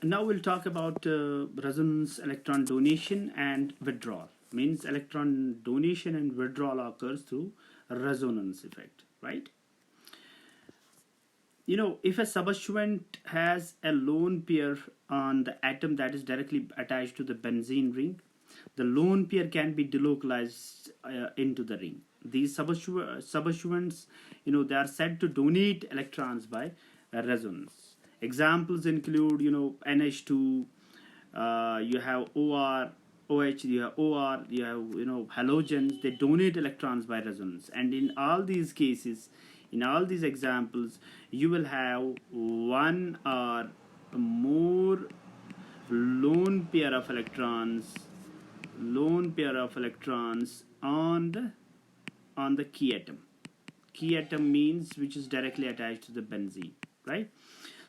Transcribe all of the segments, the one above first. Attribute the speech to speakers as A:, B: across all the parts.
A: Now we'll talk about resonance electron donation and withdrawal. Means electron donation and withdrawal occurs through resonance effect, right? If a substituent has a lone pair on the atom that is directly attached to the benzene ring, the lone pair can be delocalized into the ring. These substituents, they are said to donate electrons by resonance. Examples include, NH2, you have OR, OH, you have OR, you have, halogens. They donate electrons by resonance. And in all these cases, in all these examples, you will have one or more lone pair of electrons on the key atom. Key atom means which is directly attached to the benzene, right?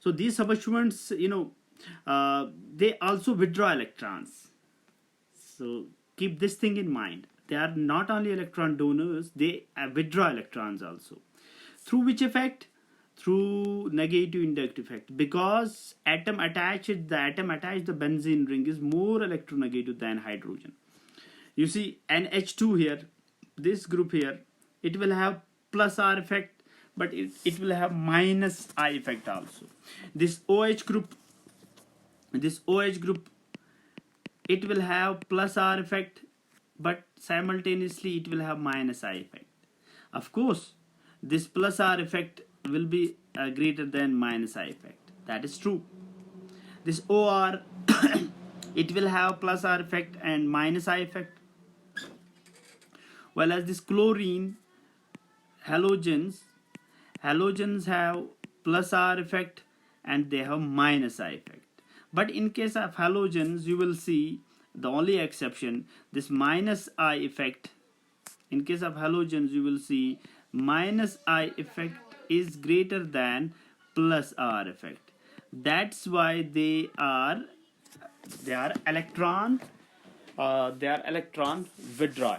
A: So these substituents, they also withdraw electrons. So keep this thing in mind. They are not only electron donors, they withdraw electrons also. Through which effect? Through negative inductive effect. Because the atom attached the benzene ring is more electronegative than hydrogen. You see NH2 here, this group here, it will have plus R effect, but it will have minus I effect also. This OH group, it will have plus R effect, but simultaneously it will have minus I effect. Of course, this plus R effect will be greater than minus I effect. That is true. This OR, it will have plus R effect and minus I effect. While as this chlorine, halogens have plus R effect and they have minus I effect. But in case of halogens, you will see the only exception, this minus I effect. In case of halogens, you will see minus I effect is greater than plus R effect. That's why they are electron withdrawal.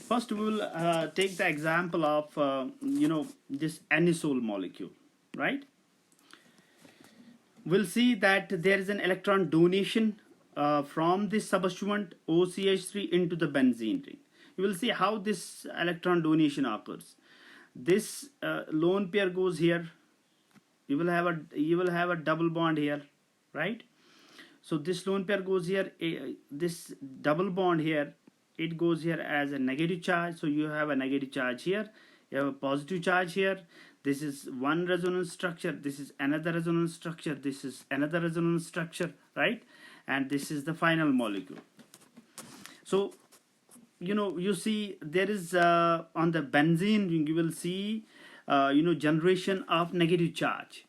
A: First, we will take the example of this anisole molecule, right? We'll see that there is an electron donation from this substituent OCH3 into the benzene ring. You will see how this electron donation occurs. This lone pair goes here. You will have a double bond here, right? So this lone pair goes here. This double bond here, it goes here as a negative charge. So you have a negative charge here, you have a positive charge here. This is one resonance structure, this is another resonance structure, this is another resonance structure, right? And this is the final molecule. So you see there is on the benzene ring, you will see generation of negative charge.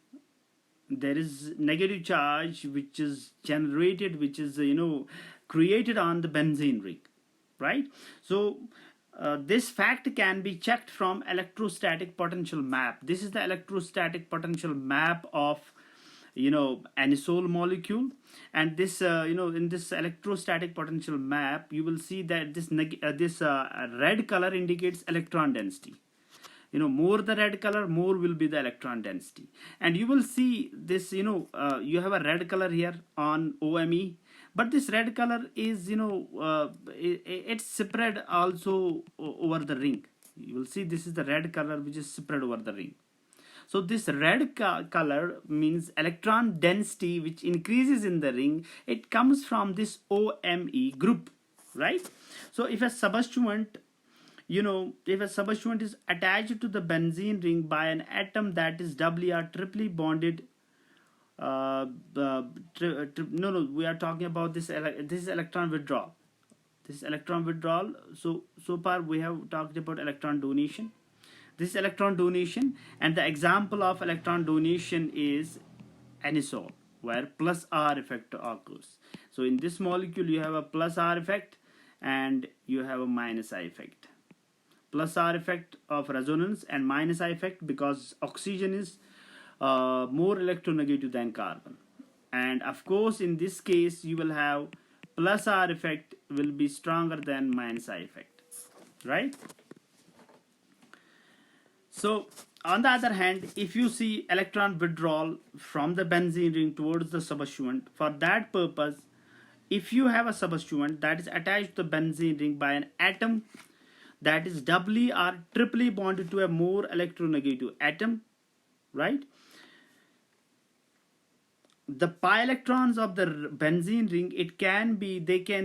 A: There is negative charge which is generated, which is created on the benzene ring, right? So this fact can be checked from electrostatic potential map. This is the electrostatic potential map of anisole molecule, and this in this electrostatic potential map, you will see that this red color indicates electron density. More the red color, more will be the electron density. And you will see this, you have a red color here on OMe, but this red color is it's spread also over the ring. You will see this is the red color which is spread over the ring. So this red color means electron density which increases in the ring. It comes from this OMe group, right? So if a substituent is attached to the benzene ring by an atom that is doubly or triply bonded, we are talking about this is electron withdrawal. This is electron withdrawal. So far we have talked about electron donation. This is electron donation, and the example of electron donation is anisole, where plus R effect occurs. So in this molecule you have a plus R effect and you have a minus I effect. Plus R effect of resonance and minus I effect because oxygen is more electronegative than carbon. and of course in this case you will have plus R effect will be stronger than minus I effect, right? So on the other hand, if you see electron withdrawal from the benzene ring towards the substituent, for that purpose, if you have a substituent that is attached to the benzene ring by an atom that is doubly or triply bonded to a more electronegative atom, right? The pi electrons of the benzene ring,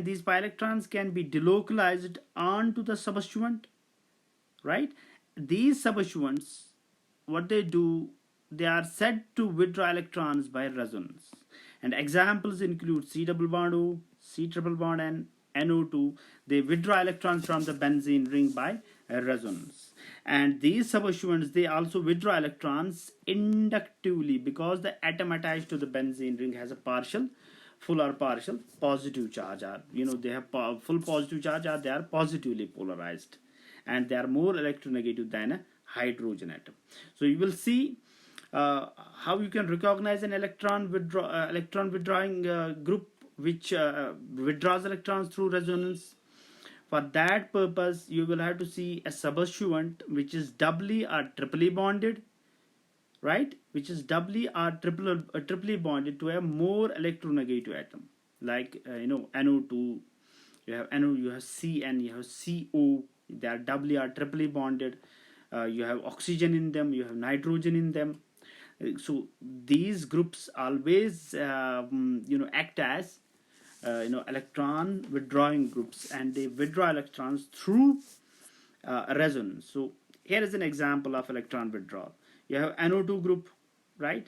A: these pi electrons can be delocalized onto the substituent, right? These substituents, what they do, they are said to withdraw electrons by resonance, and examples include C double bond O, C triple bond N, NO2. They withdraw electrons from the benzene ring by resonance, and these substituents, they also withdraw electrons inductively because the atom attached to the benzene ring has a partial, full or partial positive charge, or they have full positive charge, or they are positively polarized, and they are more electronegative than a hydrogen atom. So you will see how you can recognize an electron withdrawing group which withdraws electrons through resonance. For that purpose, you will have to see a substituent which is doubly or triply bonded, right? Which is doubly or triply bonded to a more electronegative atom, like NO2. You have NO, you have CN, you have CO. They are doubly or triply bonded. You have oxygen in them, you have nitrogen in them. So these groups always act as electron withdrawing groups, and they withdraw electrons through resonance. So here is an example of electron withdrawal. You have NO2 group, right?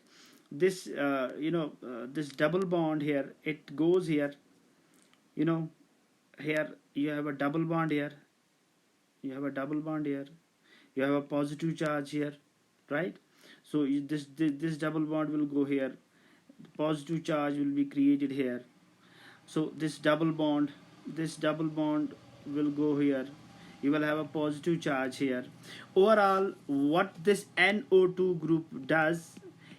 A: This this double bond here, it goes here. Here you have a double bond here. You have a double bond here. You have a positive charge here, right? So this double bond will go here. The positive charge will be created here. So this double bond will go here. You will have a positive charge here. Overall, what this NO2 group does,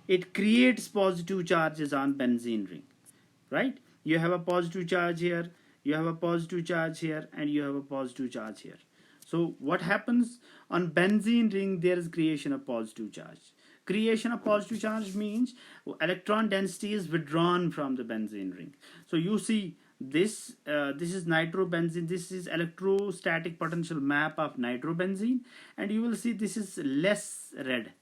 A: it creates positive charges on benzene ring, right? You have a positive charge here, you have a positive charge here, and you have a positive charge here. So what happens on benzene ring? There is creation of positive charge. Creation of positive charge means electron density is withdrawn from the benzene ring. So you see this is nitrobenzene. This is electrostatic potential map of nitrobenzene, and you will see this is less red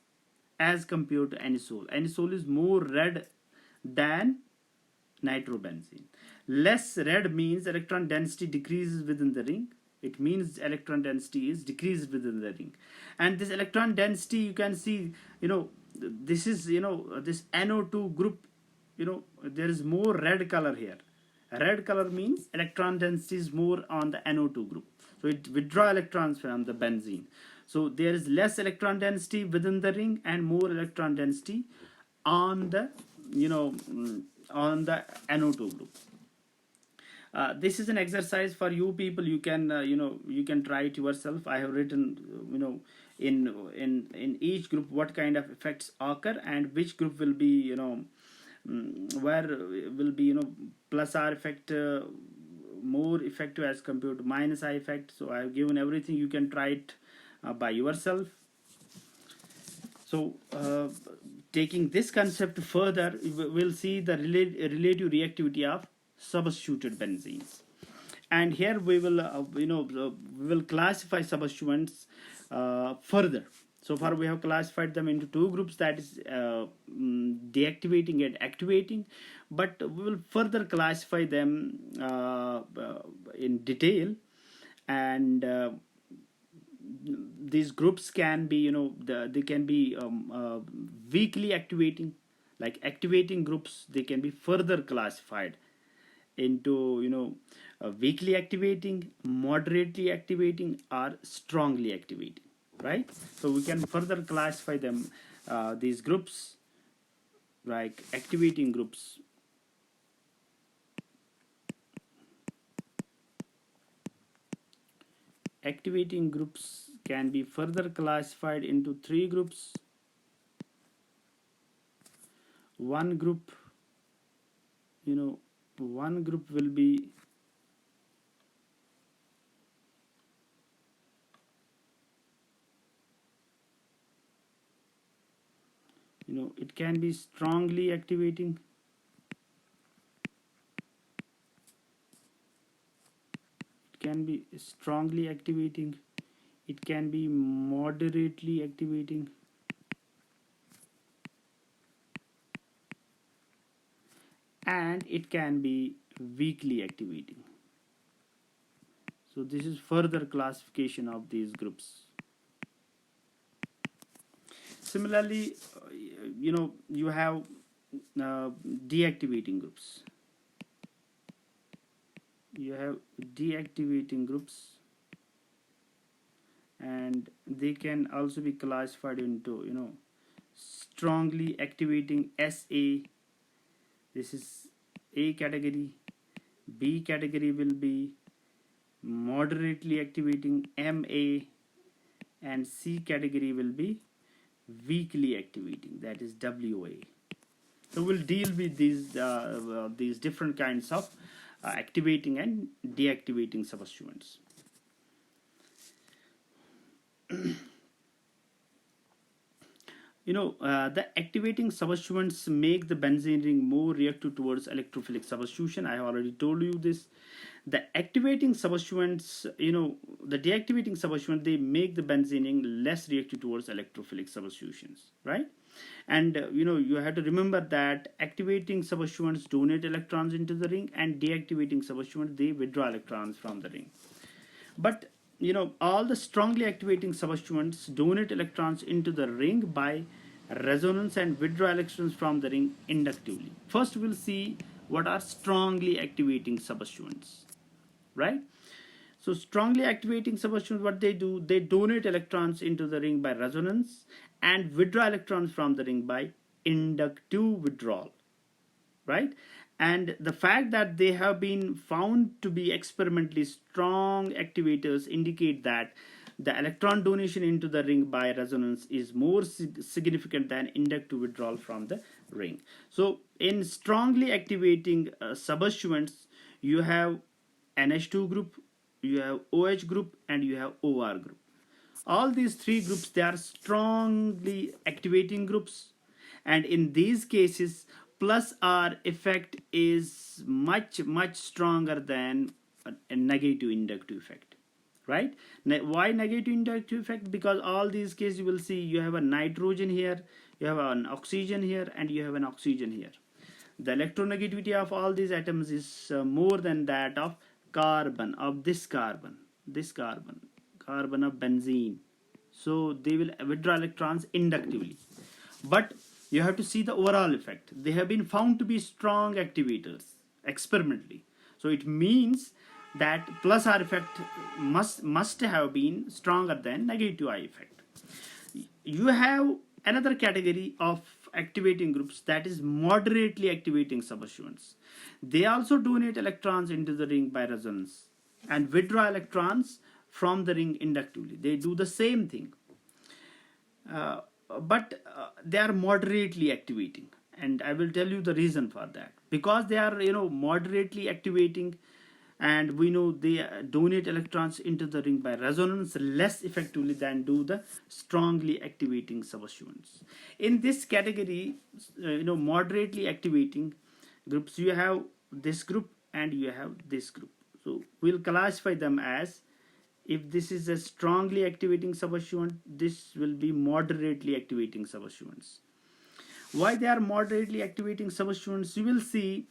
A: as compared to anisole. Anisole is more red than nitrobenzene. Less red means electron density decreases within the ring. It means electron density is decreased within the ring. And this electron density, you can see, this is, this NO2 group, there is more red color here. Red color means electron density is more on the NO2 group. So it withdraws electrons from the benzene. So there is less electron density within the ring and more electron density on the, on the NO2 group. This is an exercise for you people. You can you can try it yourself. I have written in each group what kind of effects occur and which group will be where will be plus R effect more effective as compared to minus I effect. So I have given everything. You can try it by yourself. So taking this concept further, we'll see the relative reactivity of substituted benzenes, and here we will we will classify substituents further. So far we have classified them into two groups, that is deactivating and activating, but we will further classify them in detail, and these groups can be they can be weakly activating, like activating groups. They can be further classified into weakly activating, moderately activating, or strongly activating, right? So we can further classify them, these groups, like activating groups. Activating groups can be further classified into three groups. One group one group will be it can be strongly activating, it can be moderately activating, and it can be weakly activating. So this is further classification of these groups. Similarly, you have deactivating groups. And they can also be classified into strongly activating SA. This is A category. B category will be moderately activating MA, and C category will be weakly activating, that is WA. So we'll deal with these different kinds of activating and deactivating substituents. The activating substituents make the benzene ring more reactive towards electrophilic substitution. I have already told you this. The activating substituents, the deactivating substituents, they make the benzene ring less reactive towards electrophilic substitutions, right? And you have to remember that activating substituents donate electrons into the ring, and deactivating substituents, they withdraw electrons from the ring. But all the strongly activating substituents donate electrons into the ring by resonance and withdraw electrons from the ring inductively. First we'll see what are strongly activating substituents, right? So strongly activating substituents, what they do, they donate electrons into the ring by resonance and withdraw electrons from the ring by inductive withdrawal, right? And the fact that they have been found to be experimentally strong activators indicate that the electron donation into the ring by resonance is more significant than inductive withdrawal from the ring. So in strongly activating substituents, you have NH2 group, you have OH group, and you have OR group. All these three groups, they are strongly activating groups, and in these cases plus R effect is much stronger than a negative inductive effect, right? Why negative inductive effect? Because all these cases you will see you have a nitrogen here, you have an oxygen here, and you have an oxygen here. The electronegativity of all these atoms is more than that of carbon, of this carbon of benzene. So they will withdraw electrons inductively. But you have to see the overall effect. They have been found to be strong activators experimentally. So it means that plus R effect must have been stronger than negative I effect. You have another category of activating groups, that is moderately activating substituents. They also donate electrons into the ring by resonance and withdraw electrons from the ring inductively. They do the same thing. But they are moderately activating, and I will tell you the reason for that. Because they are moderately activating, and we know they donate electrons into the ring by resonance less effectively than do the strongly activating substituents. In this category, moderately activating groups, you have this group and you have this group. So we'll classify them as, if this is a strongly activating substituent, this will be moderately activating substituents. Why they are moderately activating substituents? You will see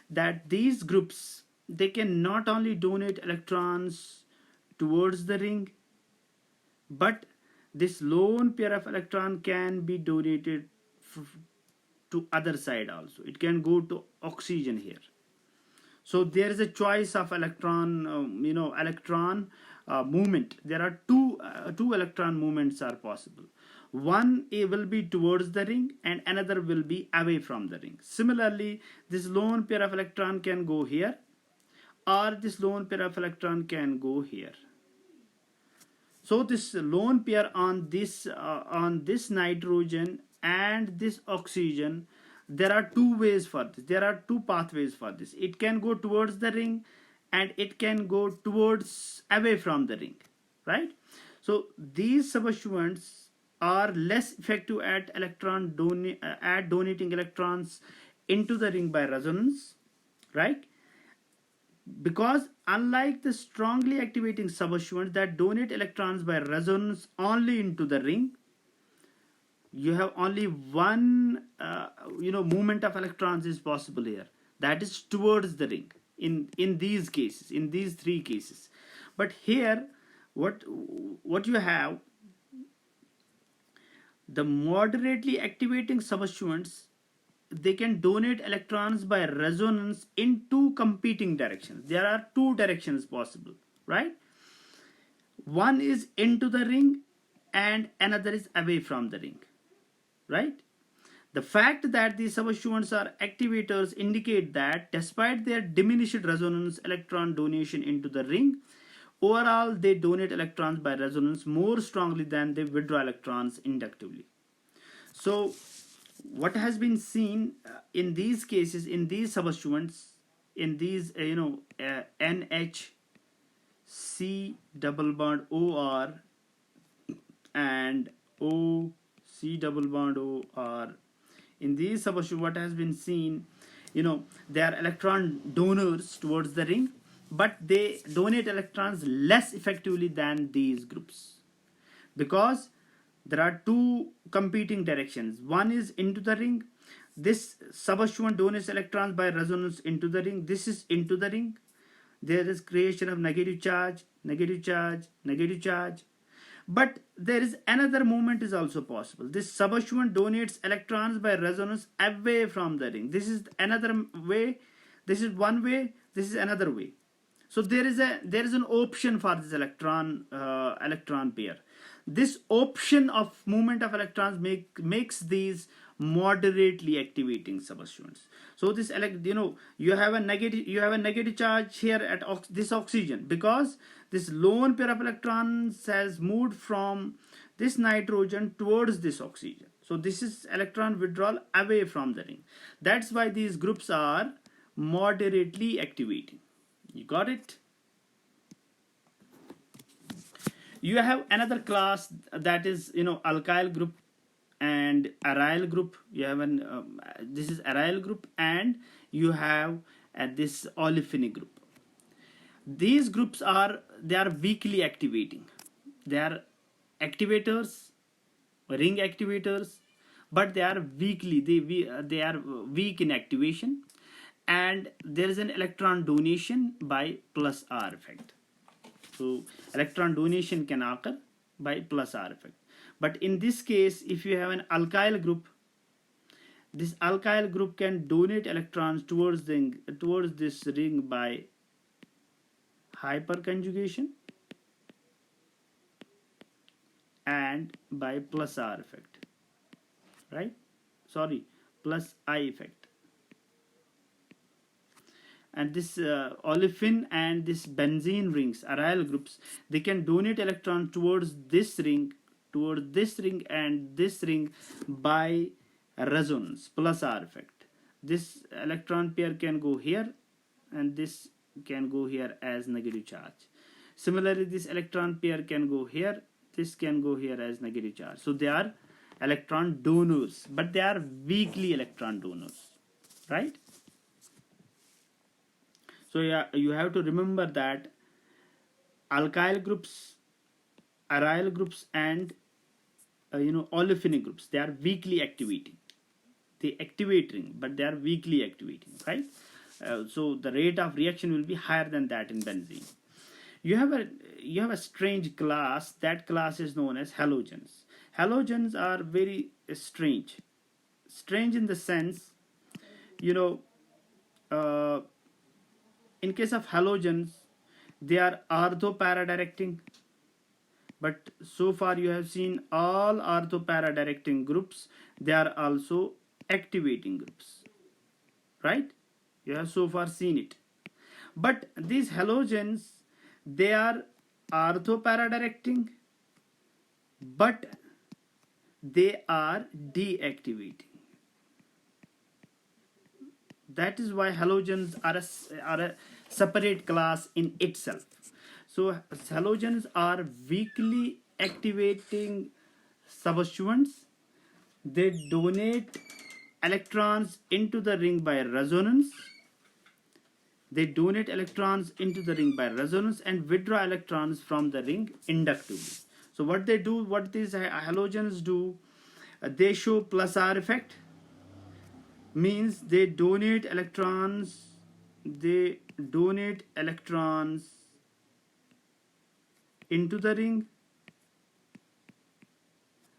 A: that these groups, they can not only donate electrons towards the ring, but this lone pair of electron can be donated to other side also. It can go to oxygen here. So there is a choice of electron, electron movement. There are two electron movements are possible. One will be towards the ring and another will be away from the ring. Similarly, this lone pair of electron can go here, or this lone pair of electron can go here. So this lone pair on this nitrogen and this oxygen, there are two ways for this. There are two pathways for this. It can go towards the ring and it can go towards away from the ring, right? So these substituents are less effective at donating electrons into the ring by resonance, right? Because unlike the strongly activating substituents that donate electrons by resonance only into the ring, you have only one movement of electrons is possible here, that is towards the ring in these cases, in these three cases. But here what you have, the moderately activating substituents, they can donate electrons by resonance in two competing directions. There are two directions possible, right? One is into the ring and another is away from the ring, right? The fact that these substituents are activators indicate that despite their diminished resonance electron donation into the ring, overall they donate electrons by resonance more strongly than they withdraw electrons inductively. So what has been seen in these cases, in these substituents, in these NH C double bond OR and O C double bond OR, in these substituents what has been seen, they are electron donors towards the ring, but they donate electrons less effectively than these groups, because there are two competing directions. One is into the ring. This substituent donates electrons by resonance into the ring. This is into the ring. There is creation of negative charge, negative charge, negative charge. But there is another movement is also possible. This substituent donates electrons by resonance away from the ring. This is another way. This is one way. This is another way. So there is an option for this electron pair. This option of movement of electrons makes these moderately activating substituents. So this you have a negative charge here at this oxygen, because this lone pair of electrons has moved from this nitrogen towards this oxygen. So this is electron withdrawal away from the ring. That's why these groups are moderately activating. You got it? You have another class that is alkyl group and aryl group. You have this is aryl group, and you have this olefinic group. These groups are weakly activating. They are activators, ring activators, but they are weakly they are weak in activation, and there is an electron donation by plus R effect. So electron donation can occur by plus R effect. But in this case, if you have an alkyl group, this alkyl group can donate electrons towards this ring by hyperconjugation and by plus R effect, right? Sorry, plus I effect. And this olefin and this benzene rings, aryl groups, they can donate electrons towards this ring and this ring by resonance, plus R effect. This electron pair can go here and this can go here as negative charge. Similarly, this electron pair can go here, this can go here as negative charge. So they are electron donors, but they are weakly electron donors, right? So yeah, you have to remember that alkyl groups, aryl groups, and olefinic groups, they are weakly activating. They activate ring, but they are weakly activating, right? So the rate of reaction will be higher than that in benzene. You have a strange class. That class is known as halogens. Halogens are very strange. Strange in the sense, in case of halogens, they are ortho-para-directing. But so far you have seen all ortho-para-directing groups, they are also activating groups, right? You have so far seen it. But these halogens, they are ortho-para-directing, but they are deactivating. That is why halogens are a separate class in itself. So halogens are weakly activating substituents. They donate electrons into the ring by resonance. They donate electrons into the ring by resonance and withdraw electrons from the ring inductively. So what they do, what these halogens do, they show plus R effect, means they donate electrons into the ring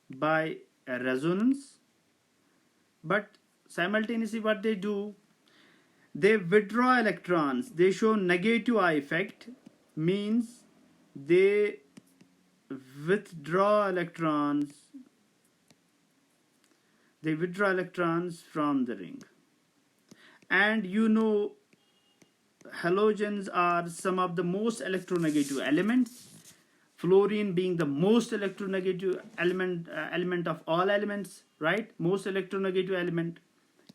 A: by a resonance, but simultaneously what they do, they withdraw electrons. They show negative I effect, means they withdraw electrons from the ring. And you know, halogens are some of the most electronegative elements, fluorine being the most electronegative element of all elements, right? Most electronegative element,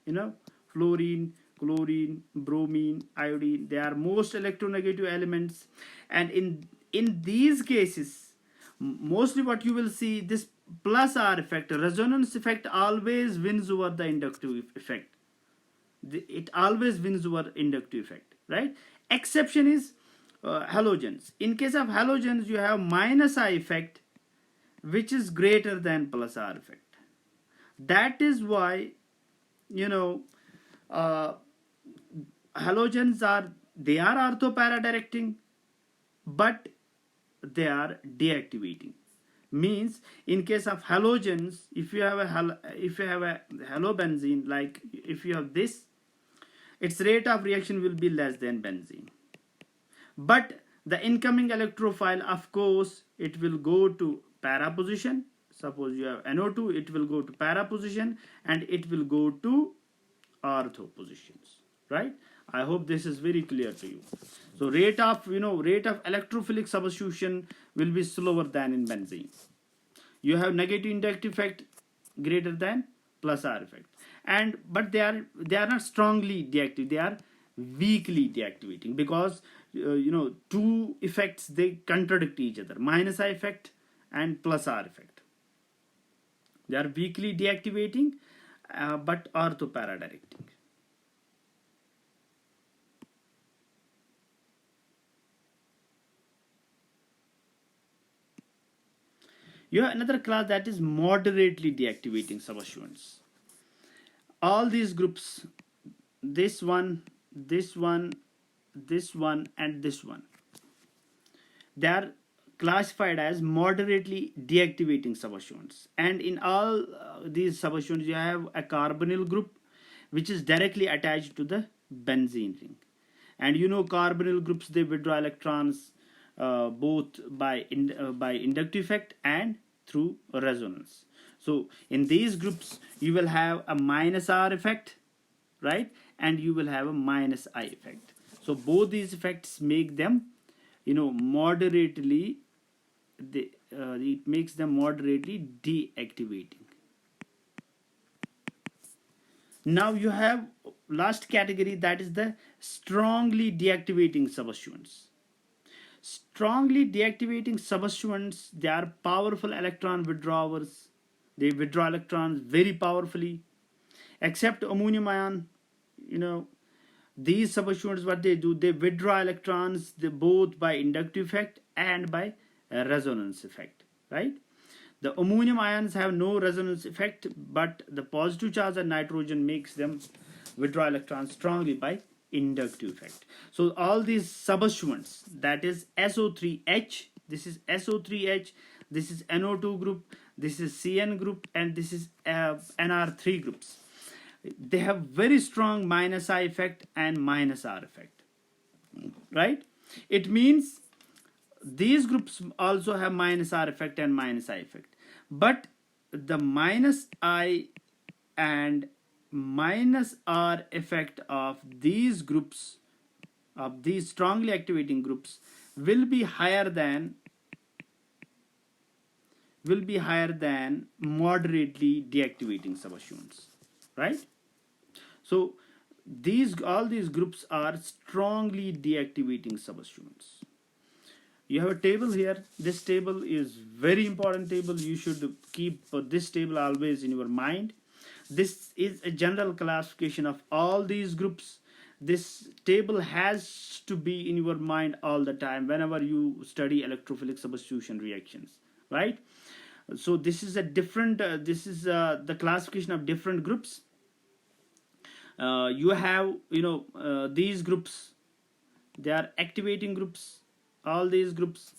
A: you know, fluorine, chlorine, bromine, iodine, they are most electronegative elements. And in these cases, mostly what you will see, this plus R effect, resonance effect, always wins over the inductive effect. It always wins over inductive effect, right? Exception is halogens. In case of halogens, you have minus I effect, which is greater than plus R effect. That is why, you know, halogens are ortho-para-directing, but they are deactivating. Means in case of halogens, if you have a halobenzene, like if you have this, its rate of reaction will be less than benzene. But the incoming electrophile, of course, it will go to para position. Suppose you have NO2, it will go to para position and it will go to ortho positions, right? I hope this is very clear to you. So rate of electrophilic substitution will be slower than in benzene. You have negative inductive effect greater than plus R effect, but they are not strongly deactive. They are weakly deactivating, because two effects, they contradict each other: minus I effect and plus R effect. They are weakly deactivating, but ortho-para directing. You have another class that is moderately deactivating substituents. All these groups, this one, and this one, they are classified as moderately deactivating substituents. And in all these substituents, you have a carbonyl group which is directly attached to the benzene ring. And you know, carbonyl groups, they withdraw electrons both by inductive effect and through resonance. So in these groups, you will have a minus R effect, right? And you will have a minus I effect. So both these effects make them, moderately, it makes them moderately deactivating. Now you have last category, that is the strongly deactivating substituents. Strongly deactivating substituents, they are powerful electron withdrawers. They withdraw electrons very powerfully. Except ammonium ion, these substituents, what they do, they withdraw electrons both by inductive effect and by resonance effect, right? The ammonium ions have no resonance effect, but the positive charge of nitrogen makes them withdraw electrons strongly by inductive effect. So all these substituents, that is SO3H, this is SO3H, this is NO2 group, this is CN group, and this is NR3 groups. They have very strong minus I effect and minus R effect, right? It means these groups also have minus R effect and minus I effect, but the minus I and minus R effect of these groups, of these strongly activating groups, will be higher than moderately deactivating substituents, right? So all these groups are strongly deactivating substituents. You have a table here. This table is very important table. You should keep this table always in your mind. This is a general classification of all these groups. This table has to be in your mind all the time whenever you study electrophilic substitution reactions, right? So this is a different the classification of different groups. You have these groups, they are activating groups, all these groups.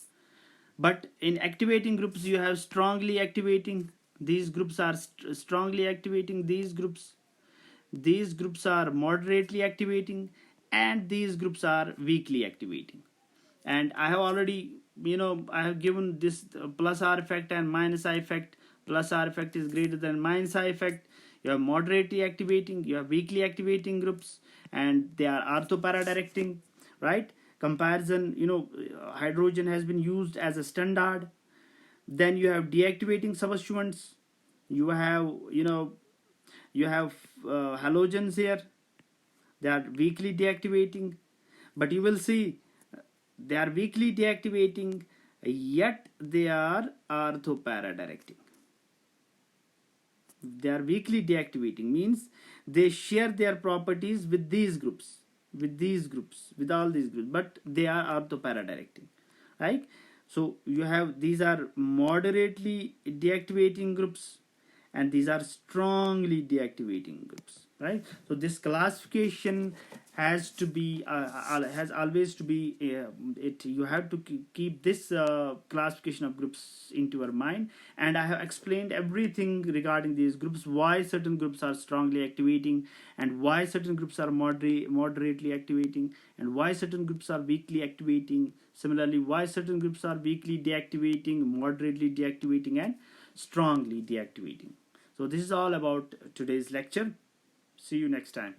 A: But in activating groups you have strongly activating. These groups are strongly activating. These groups are moderately activating, and these groups are weakly activating. And I have already I have given this plus R effect and minus I effect. Plus R effect is greater than minus I effect. You have moderately activating, you have weakly activating groups, and they are orthoparadirecting, right? Comparison, hydrogen has been used as a standard. Then you have deactivating substituents. You have halogens here. They are weakly deactivating, but you will see they are weakly deactivating, yet they are orthoparadirecting. They are weakly deactivating means they share their properties with these groups, with all these groups, but they are orthoparadirecting, right? So you have, these are moderately deactivating groups, and these are strongly deactivating groups, right? So this classification has to be has always to be you have to keep this classification of groups into your mind. And I have explained everything regarding these groups, why certain groups are strongly activating, and why certain groups are moderately activating, and why certain groups are weakly activating. Similarly, why certain groups are weakly deactivating, moderately deactivating, and strongly deactivating. So this is all about today's lecture. See you next time.